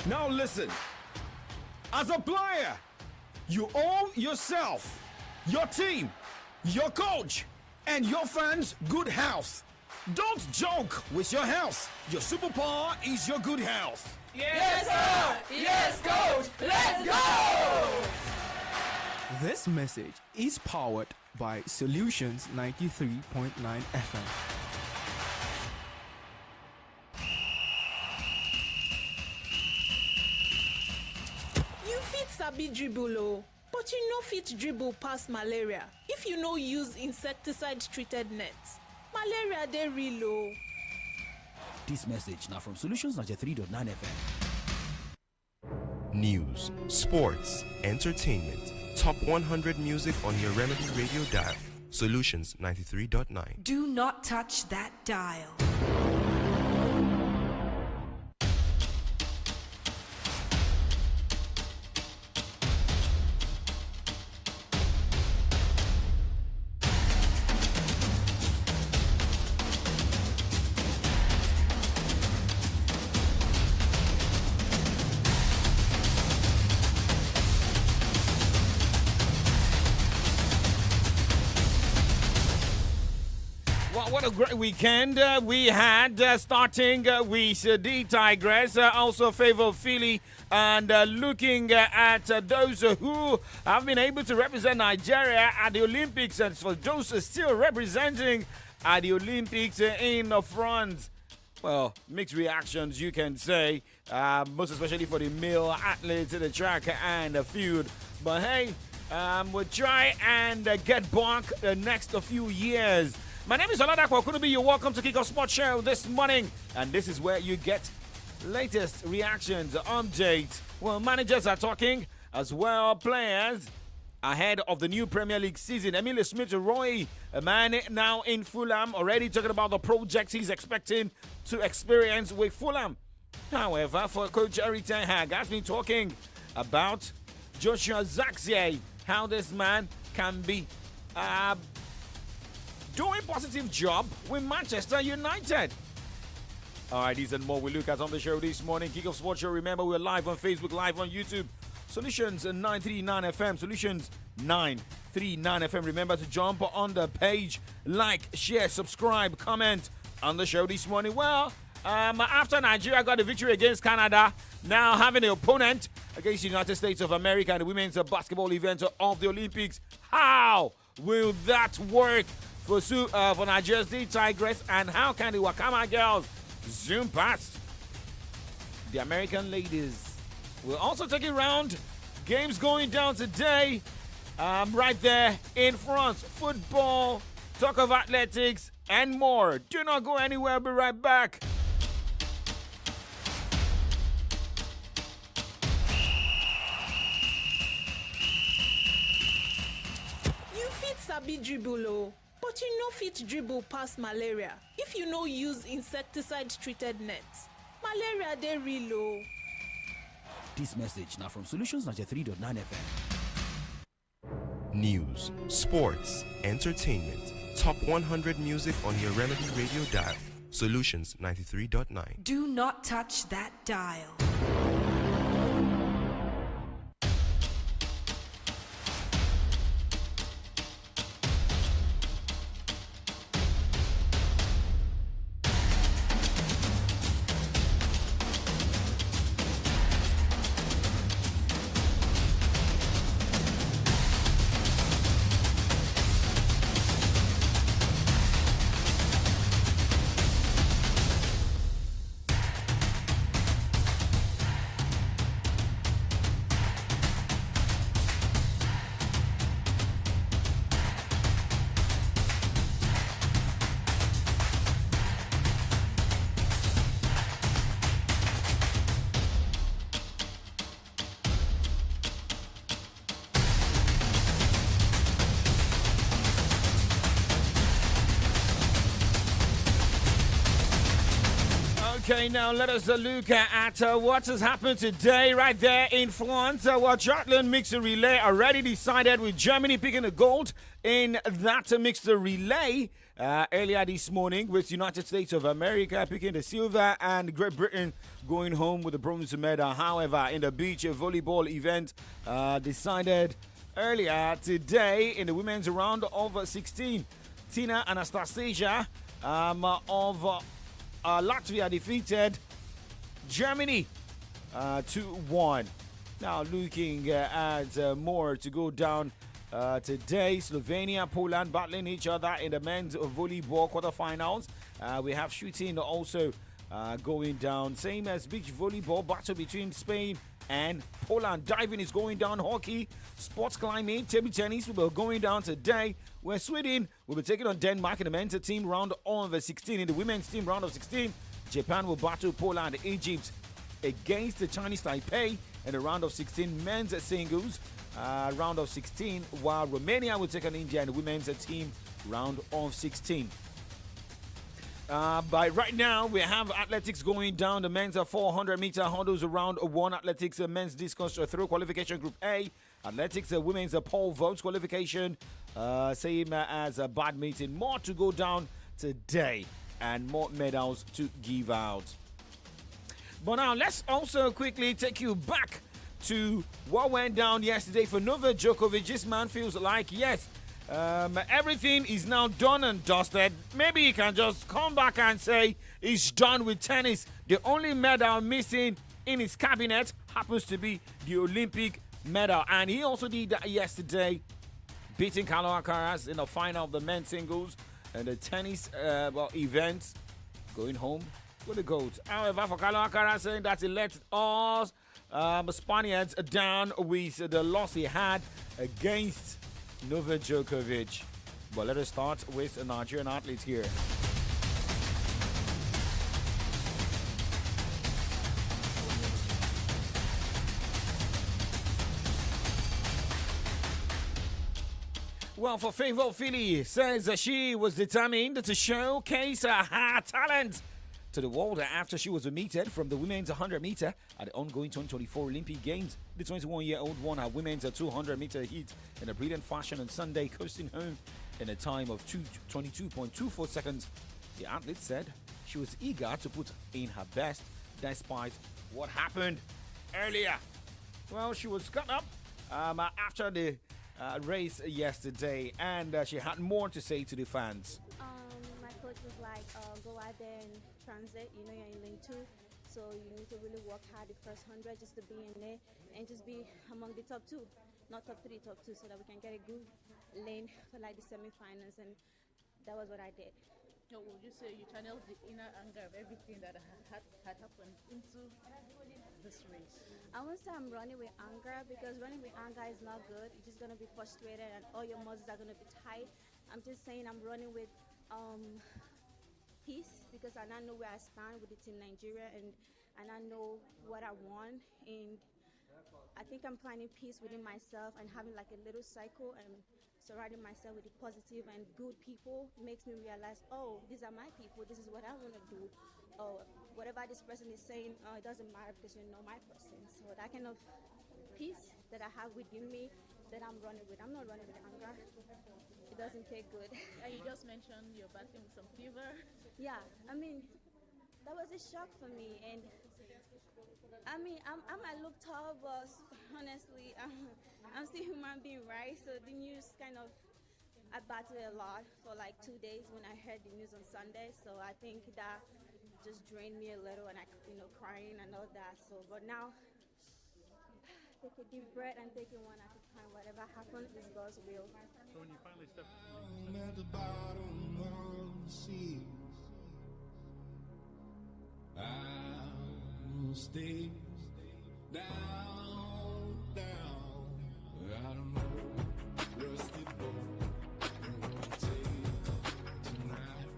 Now listen. As a player, you owe yourself, your team, your coach, and your fans good health. Don't joke with your health. Your superpower is your good health. Yes, sir! Yes, coach! Let's go! This message is powered by Solutions 93.9 FM. You fit sabi dribble o, but you no fit dribble pass malaria if you no use insecticide treated nets. Malaria dey real o. This message now from Solutions 93.9 FM. News, sports, entertainment, top 100 music on your Remedy radio dial. Solutions 93.9. Do not touch that dial. What a great weekend we had, starting with the Tigress, also favor Philly, and looking at those who have been able to represent Nigeria at the Olympics, and for those still representing at the Olympics in France. Well, mixed reactions, you can say, most especially for the male athletes in the track and the field. But hey, we'll try and get back the next few years. My name is Oladapo Kunubi. You're welcome to Kickoff Sports Show this morning. And this is where you get latest reactions, updates. Well, managers are talking as well, players ahead of the new Premier League season. Emile Smith-Rowe, a man now in Fulham, already talking about the projects he's expecting to experience with Fulham. However, for Coach Eric Ten Hag, has been talking about Joshua Zirkzee, how this man can be doing positive job with Manchester United. All right, these and more we look at on the show this morning. Kickoff Sports Show. Remember, we're live on Facebook, live on YouTube. Solutions 939 FM. Solutions 939 FM. Remember to jump on the page, like, share, subscribe, comment on the show this morning. Well, after Nigeria got the victory against Canada, now having an opponent against the United States of America in the women's basketball event of the Olympics. How will that work for Nigeria's Tigress, and how can the Wakama girls zoom past the American ladies? We'll also take it round. Games going down today, right there in France. Football, talk of athletics, and more. Do not go anywhere. I'll be right back. You fit sabi dribble o, but you no fit dribble pass malaria if you no use insecticide treated nets. Malaria dey real o. This message now from Solutions 93.9 FM. News, sports, entertainment, top 100 music on your Remedy radio dial. Solutions 93.9. Do not touch that dial. Okay, now let us look at what has happened today right there in France. Triathlon mixed relay already decided with Germany picking the gold in that mixed relay. earlier this morning, with United States of America picking the silver and Great Britain going home with the bronze medal. However, in the beach volleyball event decided earlier today in the women's round of 16, Tina Anastasia of Latvia defeated Germany 2-1. Now looking at more to go down today, Slovenia, Poland battling each other in the men's volleyball quarterfinals. We have shooting also going down. Same as beach volleyball, battle between Spain and Poland. Diving is going down. Hockey, sports climbing, table tennis will be going down today, where Sweden will be taking on Denmark in the men's team round of 16. In the women's team round of 16, Japan will battle Poland. Egypt against the Chinese Taipei in the round of 16 men's singles round of 16, while Romania will take on India in the women's team round of 16. By right now, we have athletics going down. The men's 400-meter hurdles round 1. Athletics, men's discus throw qualification group A. Athletics, women's pole vault qualification. Same as badminton. More to go down today and more medals to give out. But now let's also quickly take you back to what went down yesterday for Novak Djokovic. This man feels like, yes, everything is now done and dusted. Maybe he can just come back and say he's done with tennis. The only medal missing in his cabinet happens to be the Olympic medal. And he also did that yesterday, beating Carlos Alcaraz in the final of the men's singles and the tennis event, going home with the gold. However, for Carlos Alcaraz saying that he let us Spaniards down with the loss he had against Novak Djokovic. But let us start with a Nigerian athlete here. Well, for Favor Philly says she was determined to showcase her talent to the world after she was omitted from the women's 100-meter at the ongoing 2024 Olympic Games. The 21-year-old won her women's 200-meter heat in a brilliant fashion on Sunday, coasting home in a time of 22.24 seconds. The athlete said she was eager to put in her best despite what happened earlier. Well, she was cut up after the race yesterday, and she had more to say to the fans. My coach was like, go out there and transit, you're in lane 2, so you need to really work hard the first 100 just to be in there and just be among the top 2, not top 3, top 2, so that we can get a good lane for like the semi-finals, and that was what I did. So would you say you channeled the inner anger of everything that had happened into this race? I won't say I'm running with anger, because running with anger is not good. You're just going to be frustrated and all your muscles are going to be tight. I'm just saying I'm running with peace, because I now know where I stand with the team Nigeria, and I know what I want, and I think I'm finding peace within myself and having like a little cycle and surrounding myself with the positive and good people makes me realize, oh, these are my people, this is what I want to do. Oh, whatever this person is saying, it doesn't matter because you know my person. So that kind of peace that I have within me that I'm running with. I'm not running with anger. It doesn't take good. And you just mentioned you're battling with some fever. Yeah, I mean, that was a shock for me. And I mean, I might look tall, but honestly, I'm still a human being, right? So the news I battled a lot for like 2 days when I heard the news on Sunday. So I think that just drained me a little, and crying and all that. So, but now, take a deep breath and take it one at a time. Whatever happens is God's will. So when you finally stepped at the bottom of the sea, I'll stay down. I don't know, rusty boat, I'm gonna take tonight.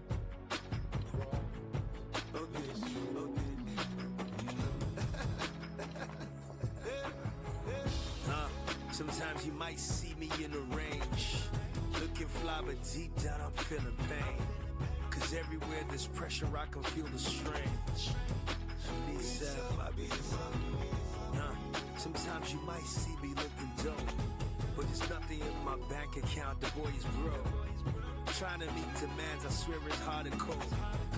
Sometimes you might see me in the range, looking fly, but deep down I'm feeling pain. Cause everywhere there's pressure, I can feel the strain. Sometimes you might see me looking dope, but there's nothing in my bank account, the boys broke. Trying to meet demands, I swear it's hard and cold.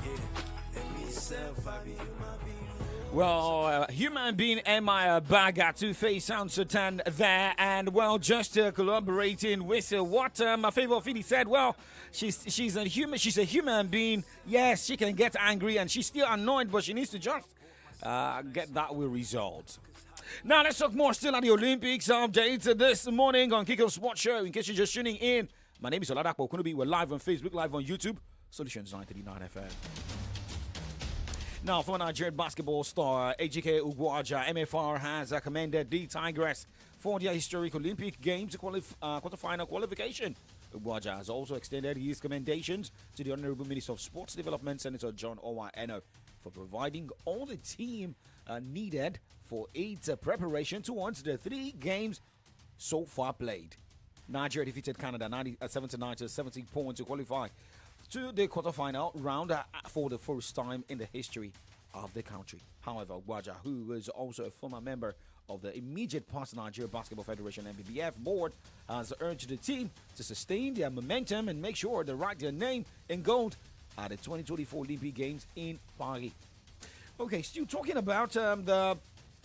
Yeah, and me self, I be human being. Well, human being Emma Baga Two-Face Sound Sultan there, and well, just collaborating with what my favorite Philly said. Well, she's a human being. Yes, she can get angry and she's still annoyed, but she needs to just get that will result. Now let's talk more still at the Olympics update this morning on Kiko Sports Show. In case you're just tuning in, my name is Oladapo Okunubi. We're live on Facebook, live on YouTube, Solutions 939 FM. Now, for Nigerian basketball star Ejike Ugwoaja, MFR has commended the Tigress for their historic Olympic Games quarterfinal qualification. Ugwoaja has also extended his commendations to the Honorable Minister of Sports Development, Senator John Owa Eno, for providing all the team needed for its preparation towards the 3 games so far played. Nigeria defeated Canada 79 to 70 points to qualify to the quarterfinal round for the first time in the history of the country. However, Ugwoaja, who is also a former member of the immediate past Nigeria Basketball Federation (NBBF) board, has urged the team to sustain their momentum and make sure they write their name in gold at the 2024 Olympic Games in Paris. Okay, still talking about the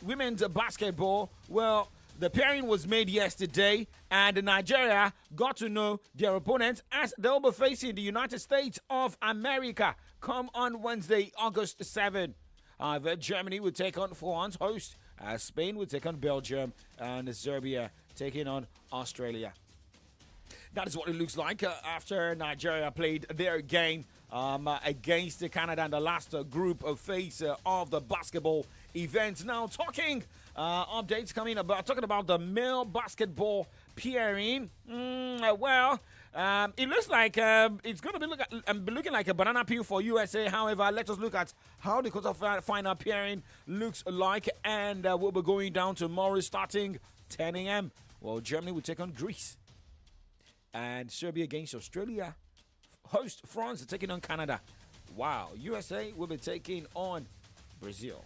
women's basketball. Well, the pairing was made yesterday, and Nigeria got to know their opponents as they'll be facing the United States of America come on Wednesday, August 7. However, Germany will take on France, host, as Spain will take on Belgium, and Serbia taking on Australia. That is what it looks like after Nigeria played their game against Canada in the last group phase of the basketball event. Now, talking updates talking about the male basketball pairing. It looks like it's going to be looking like a banana peel for USA. However, let us look at how the quarterfinal pairing looks like, and we'll be going down tomorrow starting 10 a.m. Well, Germany will take on Greece, and Serbia against Australia. Host France taking on Canada. Wow, USA will be taking on Brazil.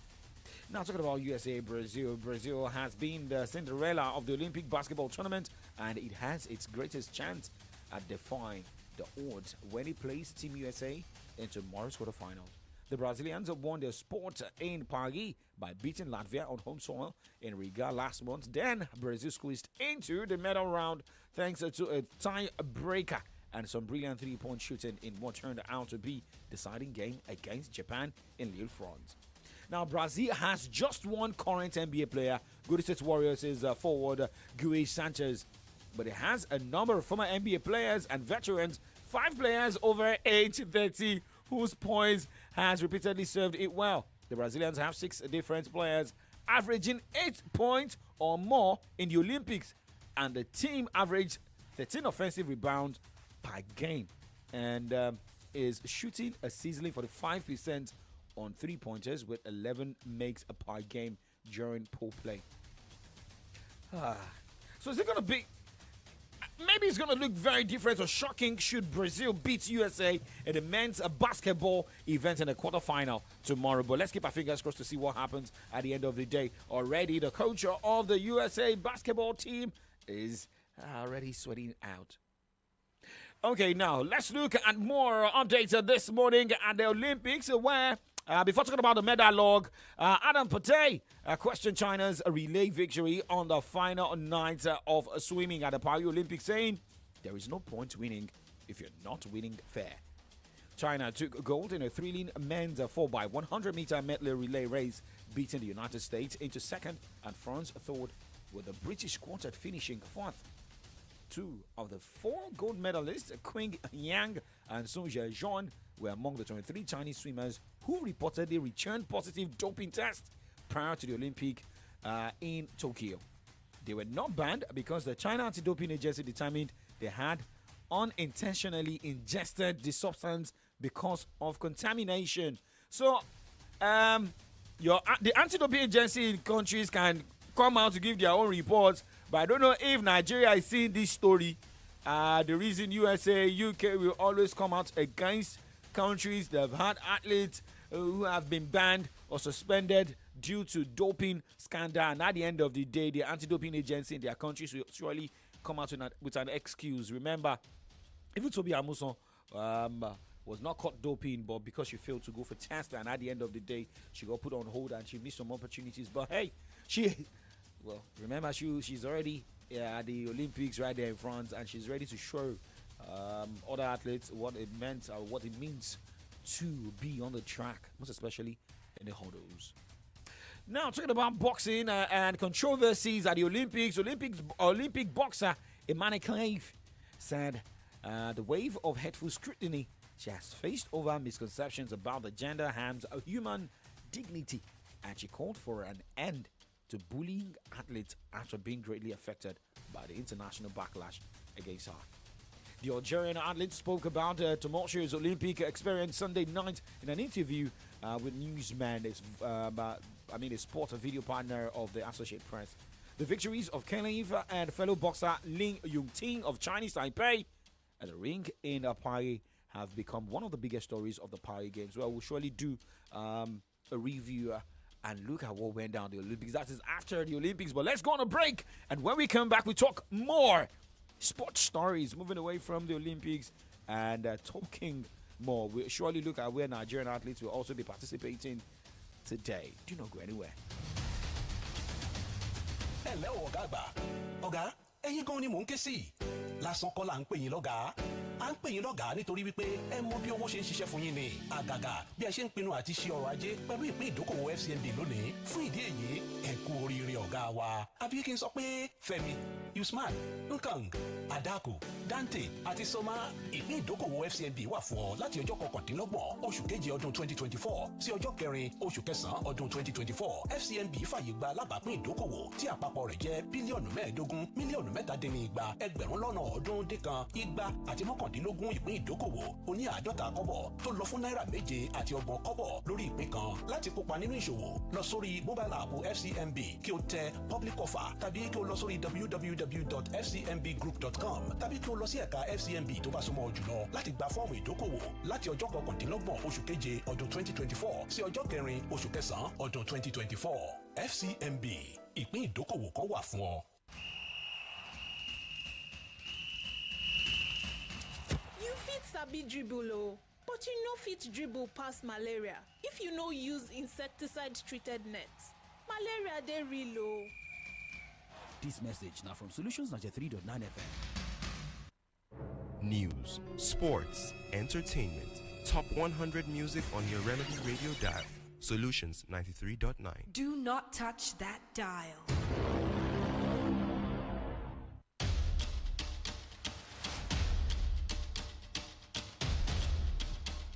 Now, talking about USA, Brazil has been the Cinderella of the Olympic basketball tournament, and it has its greatest chance at defying the odds when it plays Team USA in tomorrow's quarterfinals. The Brazilians won their sport in Paris by beating Latvia on home soil in Riga last month. Then Brazil squeezed into the medal round thanks to a tie-breaker and some brilliant three-point shooting in what turned out to be deciding game against Japan in Lille, France. Now, Brazil has just one current NBA player, Golden State Warriors' forward Guy Sanchez, but it has a number of former NBA players and veterans, 5 players over age 30, whose poise has repeatedly served it well. The Brazilians have 6 different players averaging 8 points or more in the Olympics, and the team averaged 13 offensive rebounds per game and is shooting a sizzling 45% on 3-pointers with 11 makes per game during pool play. So is it going to be... Maybe it's going to look very different or shocking should Brazil beat USA in the men's basketball event in the quarterfinal tomorrow. But let's keep our fingers crossed to see what happens at the end of the day. Already, the coach of the USA basketball team is already sweating out. Okay, now let's look at more updates this morning at the Olympics where... before talking about the medal log, Adam Pate questioned China's relay victory on the final night of swimming at the Paris Olympics, saying there is no point winning if you're not winning fair. China took gold in a thrilling men's 4x100-meter medley relay race, beating the United States into second and France third, with the British quartet finishing fourth. 2 of the 4 gold medalists, Qing Yang and Sun Zhejian, were among the 23 Chinese swimmers who reportedly returned positive doping tests prior to the Olympic in Tokyo. They were not banned because the China Anti-Doping Agency determined they had unintentionally ingested the substance because of contamination. So, the Anti-Doping Agency in countries can come out to give their own reports, but I don't know if Nigeria is seeing this story. The reason USA, UK will always come out against countries that have had athletes who have been banned or suspended due to doping scandal, and at the end of the day, the anti-doping agency in their countries will surely come out with an excuse. Remember, even Tobi Amuson was not caught doping, but because she failed to go for test, and at the end of the day, she got put on hold and she missed some opportunities. But hey, remember she's already at the Olympics right there in France, and she's ready to show other athletes what it meant or what it means to be on the track, most especially in the hurdles. Now, talking about boxing and controversies at the Olympics, Olympic boxer Emmanuel Clave said the wave of hateful scrutiny she has faced over misconceptions about the gender harms human dignity, and she called for an end to bullying athletes after being greatly affected by the international backlash against her. The Algerian athlete spoke about her tumultuous Olympic experience Sunday night in an interview with Newsman, a sport video partner of the Associated Press. The victories of Clave and fellow boxer Ling Yungting of Chinese Taipei at the ring in Paris have become one of the biggest stories of the Paris Games. Well, we'll surely do a review and look at what went down the Olympics. That is after the Olympics. But let's go on a break. And when we come back, we talk more sports stories, moving away from the Olympics and talking more. We'll surely look at where Nigerian athletes will also be participating today. Do not go anywhere. Hello, Oga. Ẹ̀yin gan ni mò ń ké sí. Lásán kọ́ là ń pè yín lọ́gàá. À ń pè yín lọ́gàá nítorí wípé ẹ mọ bí owó ṣe ń ṣiṣẹ́ fún yín ni. Àgàgà bí ẹ ṣe ń pinnu àti ṣe ọrọ̀ ajé pẹ̀lú ìpín ìdókòwò FCMB lónìí. Fún ìdí èyí, ẹ kú oríire ọ̀gá wa. Àbí kí n sọ pé Fẹ́mi, Usman, Nkang, Adako, Dante àti Soma ìpín ìdókòwò FCMB wà fún ọ láti ọjọ́ 29 oṣù keje ọdún 2024 sí ọjọ́ 4 oṣù kẹsàn-án ọdún 2024. FCMB fàyè gba alábàápín ìdókòwò tí àpapọ̀ rẹ̀ jẹ́ bílíọ̀nù 15 mílíọ̀nù 7.2 ẹgbẹ̀rún lọ́nà ọ̀ọ́dúnrún dín kan igba àti mọ́kàndínlógún ìpín ìdókòwò oní 50 kọ́bọ̀ tó lọ fún náírà 7 àti 30 kọ́bọ̀ lórí ìpín kan. Láti kópa nínú ìṣòwò lọ sórí mobile app FCMB kí o tẹ public offer tàbí kí o lọ sórí www.fcmbgroup.com tàbí kí o lọ sí ẹ̀ka FCMB tó bá súnmọ́ jùlọ láti gba fọ́ọ̀mù ìdókòwò láti ọjọ́ 29 oṣù keje ọdún 2024 sí ọjọ́ 4 oṣù kẹsàn-án ọdún 2024. FCMB ìpín ìdókòwò kan wà fún ọ. You fit sabi dribble o, but you no fit dribble pass malaria if you no use insecticide treated nets. Malaria dey real o. This message now from Solutions 93.9 FM. News, sports, entertainment, top 100 music on your Remedy Radio dial. Solutions 93.9. Do not touch that dial.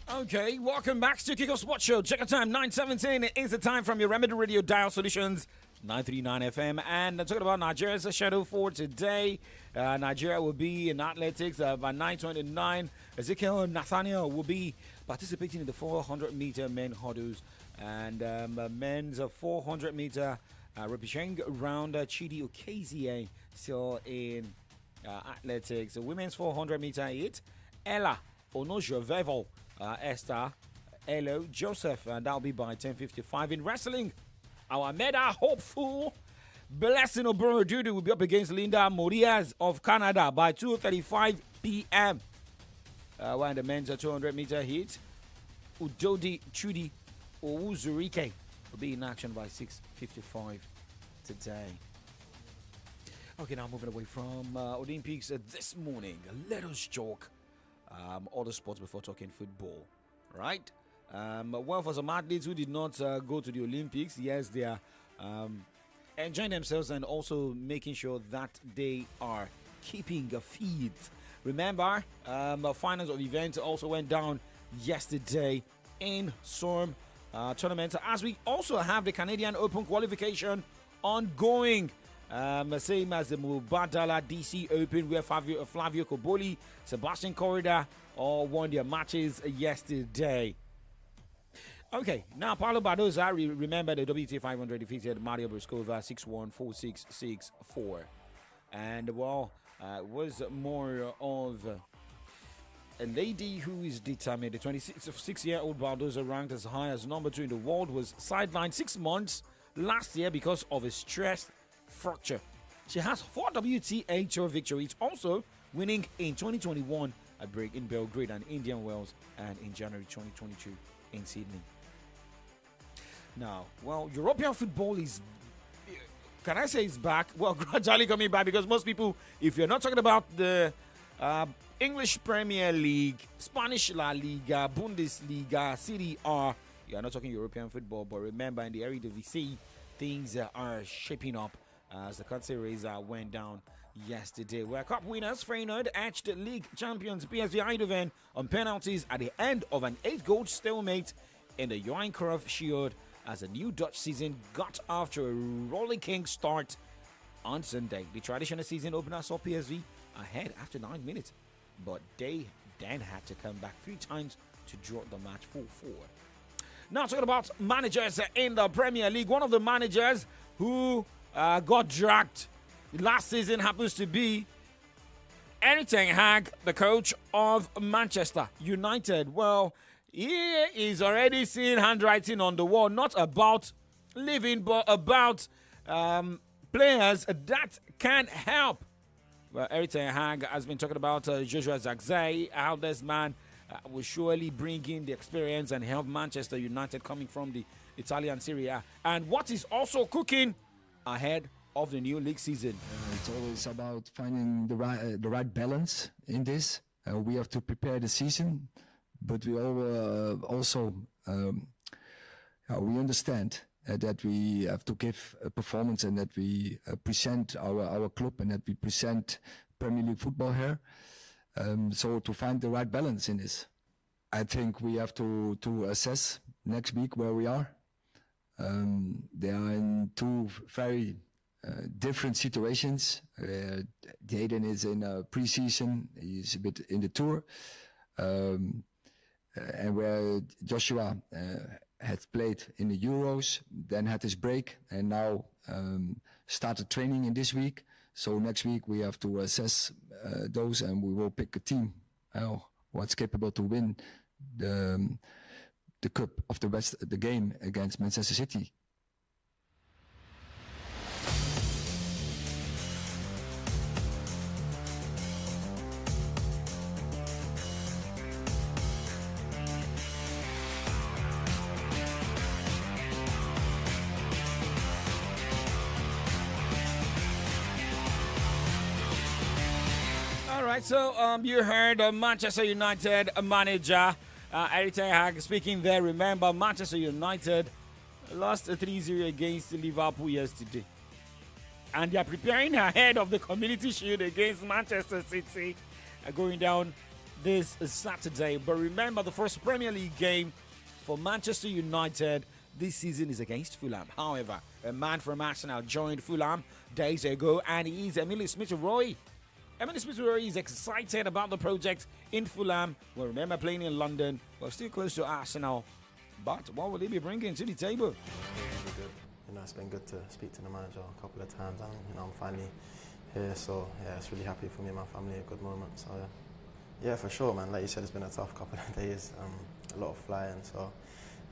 Okay, welcome back to Kickoff Sports Show. Check out time 9:17. It is the time from your Remedy Radio dial. Solutions 939 FM. And talking about Nigeria's schedule for today. Nigeria will be in athletics by 9:29. Ezekiel Nathaniel will be participating in the 400-meter men hurdles. And men's 400-meter representing around Chidi Okezie still in athletics. The women's 400-meter hit, Ella Onojovevo, Esther Elo Joseph, and that'll be by 10:55. In wrestling, our meta hopeful Blessing Oborodudu will be up against Linda Moriaz of Canada by 2:35 p.m. While in the men's 200-meter hit, Udodi Chudi Owuzurike will be in action by 6:55 today. Okay, now moving away from Olympics this morning, let us talk other sports before talking football, right? Well, for some athletes who did not go to the Olympics, yes, they are enjoying themselves and also making sure that they are keeping fit. Remember, finals of events also went down yesterday in some tournaments, as we also have the Canadian Open qualification ongoing. Same as the Mubadala DC Open, where Flavio Koboli, Sebastian Corrida all won their matches yesterday. Okay, now Paulo Badoza, remember the WTA 500 defeated Maria Briskova 6-1, 4-6, 6-4. And well, was more of a lady who is determined. The 26-year-old Badoza, ranked as high as number 2 in the world, was sidelined 6 months last year because of a stress fracture. She has 4 WTA Tour victories, also winning in 2021 break in Belgrade and Indian Wells, and in January 2022 in Sydney. Now, well, European football is, can I say it's back? Well, gradually coming back, because most people, if you're not talking about the English Premier League, Spanish La Liga, Bundesliga, Serie A, you're not talking European football. But remember, in the Eredivisie, things are shaping up as the Curtsy Razor went down yesterday, where cup winners Feyenoord edged league champions PSV Eindhoven on penalties at the end of an 8-goal stalemate in the Johan Cruyff Shield, as a new Dutch season got off to a rollicking start on Sunday. The traditional season opener saw PSV ahead after 9 minutes, but they then had to come back 3 times to draw the match 4-4. Now, talking about managers in the Premier League, one of the managers who got dragged last season happens to be Erik ten Hag, the coach of Manchester United. Well, he is already seeing handwriting on the wall, not about leaving, but about players that can help. Well, Erik ten Hag has been talking about Joshua Zirkzee, how this man will surely bring in the experience and help Manchester United coming from the Italian Serie A. And what is also cooking ahead of the new league season. It's always about finding the right balance in this. We have to prepare the season, but we also we understand that we have to give a performance, and that we present our club, and that we present Premier League football here. So to find the right balance in this, I think we have to assess next week where we are. They are in 2 very different situations. Jaden is in a pre-season, he's a bit in the tour, and where Joshua had played in the Euros, then had his break, and now started training in this week. So next week we have to assess those, and we will pick a team what's capable to win the cup of the game against Manchester City. So you heard Manchester United manager Erik ten Hag speaking there. Remember, Manchester United lost 3-0 against Liverpool yesterday, and they are preparing ahead of the Community Shield against Manchester City going down this Saturday. But remember, the first Premier League game for Manchester United this season is against Fulham. However, a man from Arsenal joined Fulham days ago, and he is Emile Smith-Rowe. Emile Smith-Rowe is excited about the project in Fulham. Well, remember, playing in London, but still close to Arsenal. But what will he be bringing to the table? Really good. It's been good to speak to the manager a couple of times, and I'm finally here. So yeah, it's really happy for me and my family. A good moment. So yeah, for sure, man. Like you said, it's been a tough couple of days. A lot of flying. So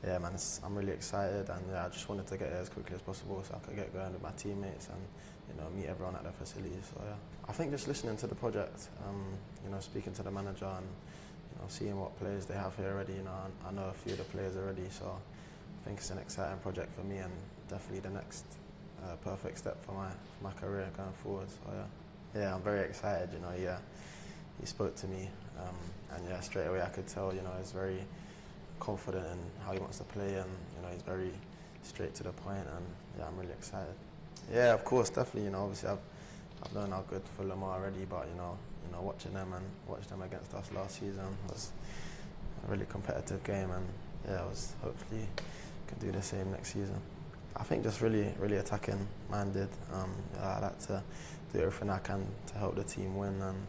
yeah, man, I'm really excited, and yeah, I just wanted to get here as quickly as possible so I could get going with my teammates and meet everyone at the facilities. So yeah, I think just listening to the project, speaking to the manager, and seeing what players they have here already. I know a few of the players already, so I think it's an exciting project for me, and definitely the next perfect step for my career going forward. So yeah, I'm very excited. He spoke to me, and yeah, straight away I could tell. He's very confident in how he wants to play, and he's very straight to the point, and yeah, I'm really excited. Yeah, of course, definitely. Obviously I've known how good Fulham are already, but watching them and watching them against us last season was a really competitive game, and yeah, hopefully can do the same next season. I think just really attacking minded. I like to do everything I can to help the team win, and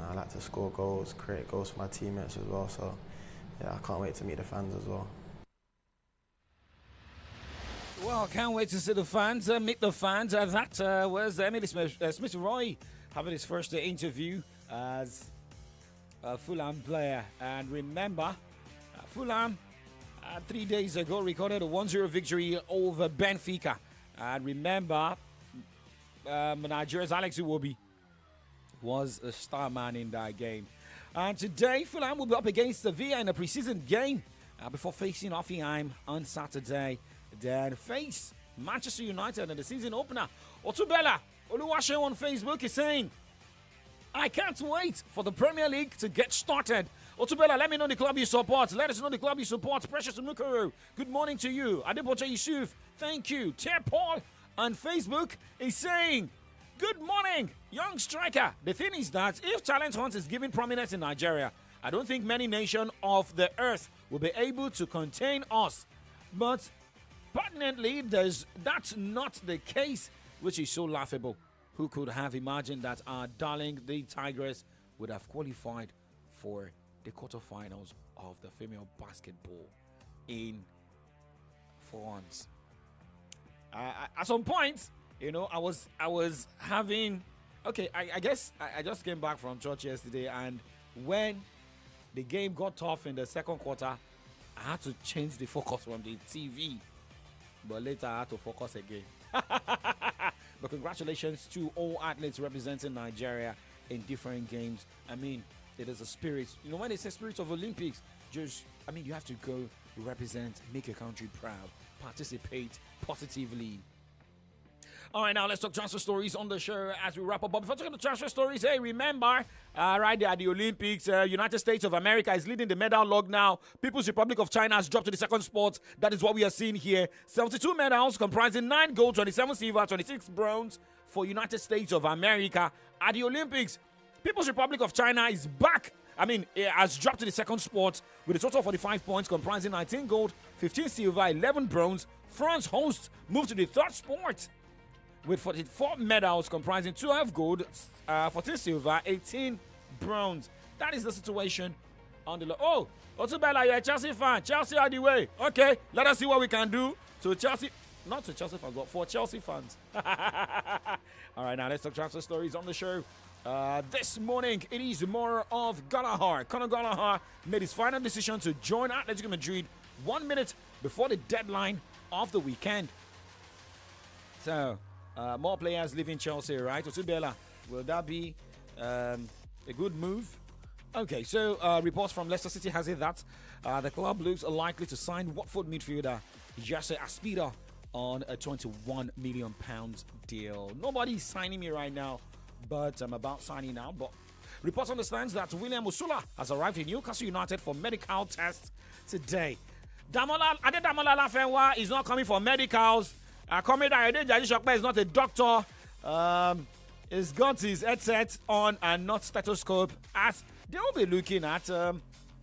I like to score goals, create goals for my teammates as well. So yeah, I can't wait to meet the fans as well. Well, can't wait to see the fans, meet the fans. That was Emile Smith-Rowe having his first interview as a Fulham player. And remember, Fulham 3 days ago recorded a 1-0 victory over Benfica. And remember, Nigeria's Alex Iwobi was a star man in that game. And today, Fulham will be up against Sevilla in a preseason game before facing Hoffenheim on Saturday. Then face Manchester United in the season opener. Otubela Oluwaseun on Facebook is saying, I can't wait for the Premier League to get started. Otubela, let me know the club you support. Let us know the club you support. Precious Mukuru, good morning to you. Adebocha Yusuf, thank you. Tia Paul on Facebook is saying, good morning, young striker. The thing is that if talent hunt is given prominence in Nigeria, I don't think many nations of the earth will be able to contain us. But pertinently, that's not the case, which is so laughable. Who could have imagined that our darling, the Tigress, would have qualified for the quarterfinals of the female basketball for once? At some point, I was having. Okay, I guess I just came back from church yesterday, and when the game got tough in the second quarter, I had to change the focus from the TV. But later I had to focus again. But congratulations to all athletes representing Nigeria in different games. I mean, it is a spirit. When they say spirit of Olympics, you have to go represent, make your country proud, participate positively. All right, now let's talk transfer stories on the show as we wrap up. But before talking to transfer stories, hey, remember, right there at the Olympics, United States of America is leading the medal log now. People's Republic of China has dropped to the second spot. That is what we are seeing here. 72 medals comprising 9 gold, 27 silver, 26 bronze for United States of America at the Olympics. People's Republic of China is back. It has dropped to the second spot with a total of 45 points comprising 19 gold, 15 silver, 11 bronze. France hosts moved to the third spot with 44 medals comprising 12 gold, 14 silver, 18 bronze. That is the situation on the Oh, Otubela, you're a Chelsea fan. Chelsea are the way. Okay, let us see what we can do to Chelsea. Not to Chelsea fans, but for Chelsea fans. All right, now let's talk transfer stories on the show. This morning, it is more of Gallagher. Conor Gallagher made his final decision to join Atletico Madrid 1 minute before the deadline of the weekend. So, more players leaving Chelsea, right? Otubela, will that be a good move? Okay, so reports from Leicester City has it that the club looks likely to sign Watford midfielder Jesse Aspida on a £21 million deal. Nobody's signing me right now, but I'm about signing now. But reports understands that William Osula has arrived in Newcastle United for medical tests today. Adedamola LAFENWA is not coming for medicals. Comrade AYODEJI is not a doctor. He's got his headset on and not stethoscope. As they will be looking at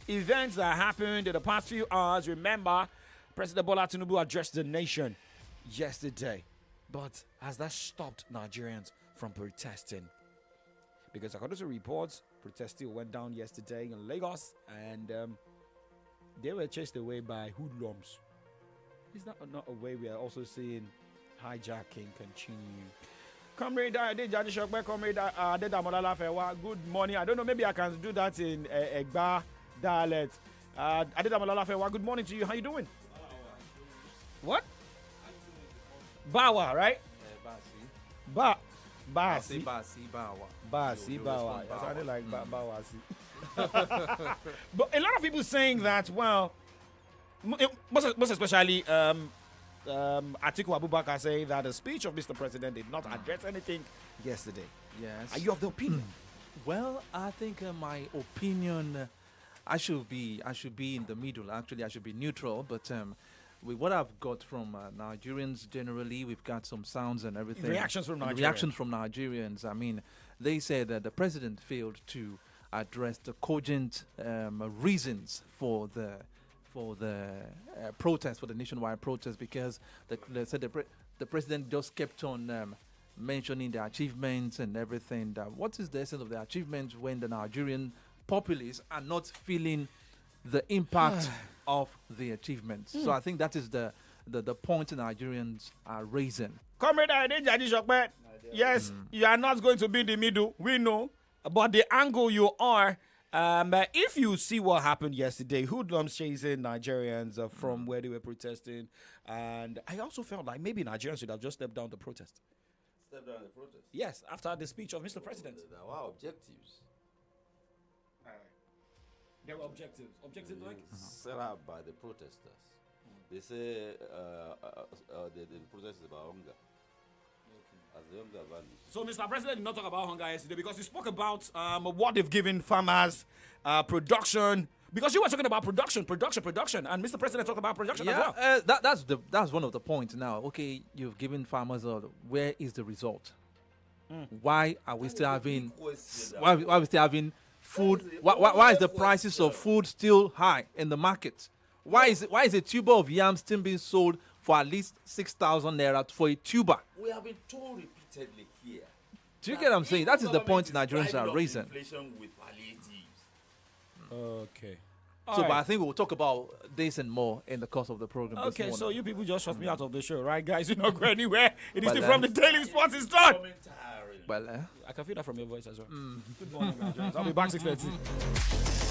events that happened in the past few hours. Remember, President Bola Tinubu addressed the nation yesterday. But has that stopped Nigerians from protesting? Because according to reports, protests still went down yesterday in Lagos, and they were chased away by hoodlums. Is that not a way we are also seeing hijacking continue? Comrade AYODEJI, Comrade Adedamola LAFENWA, good morning. I don't know, maybe I can do that in Egba dialect. Adedamola LAFENWA, good morning to you. How you doing? What? Bawa, right? Basi. Bawa. It sounded like Bawasi. But a lot of people saying that, well, most especially Atiku Abubakar saying that the speech of Mr. President did not address anything yesterday. Yes. Are you of the opinion? Well, I think my opinion, I should be in the middle. Actually, I should be neutral. But with what I've got from Nigerians generally, we've got some sounds and everything. Reactions from Nigerians. Reactions from Nigerians. I mean, they said that the president failed to address the cogent reasons for the protest, for the nationwide protest, because they said the president just kept on mentioning the achievements and everything. What is the essence of the achievements when the Nigerian populace are not feeling the impact of the achievements? So I think that is the point Nigerians are raising. Comrade AYODEJI, yes, you are not going to be in the middle. We know, but the angle you are. If you see what happened yesterday, hoodlums chasing Nigerians from where they were protesting, and I also felt like maybe Nigerians should have just stepped down the protest. Stepped down the protest? Yes, after the speech of Mr. President. Our objectives. There were objectives. Objectives like? Set up by the protesters. They say the protest is about hunger. As the hunger vanished. So, Mr. President did not talk about hunger yesterday because he spoke about what they've given farmers, production. Because you were talking about production, and Mr. President talked about production as well. That's one of the points. Now, okay, you've given farmers where is the result? Why are we still having? Why are we still having food? Why is the prices of food still high in the market? Why is a tuber of yam still being sold for at least 6,000 naira for a tuber? We have been told repeatedly here. Do you get what I'm saying? That is the point Nigerians are raising. Inflation with palliatives. Okay. But I think we'll talk about this and more in the course of the program. Okay, so you people just shut me out of the show, right, guys? You're not going anywhere. It is still from the Daily Sports. It's done. Well, I can feel that from your voice as well. Good morning, Nigerians. I'll be back 6:30.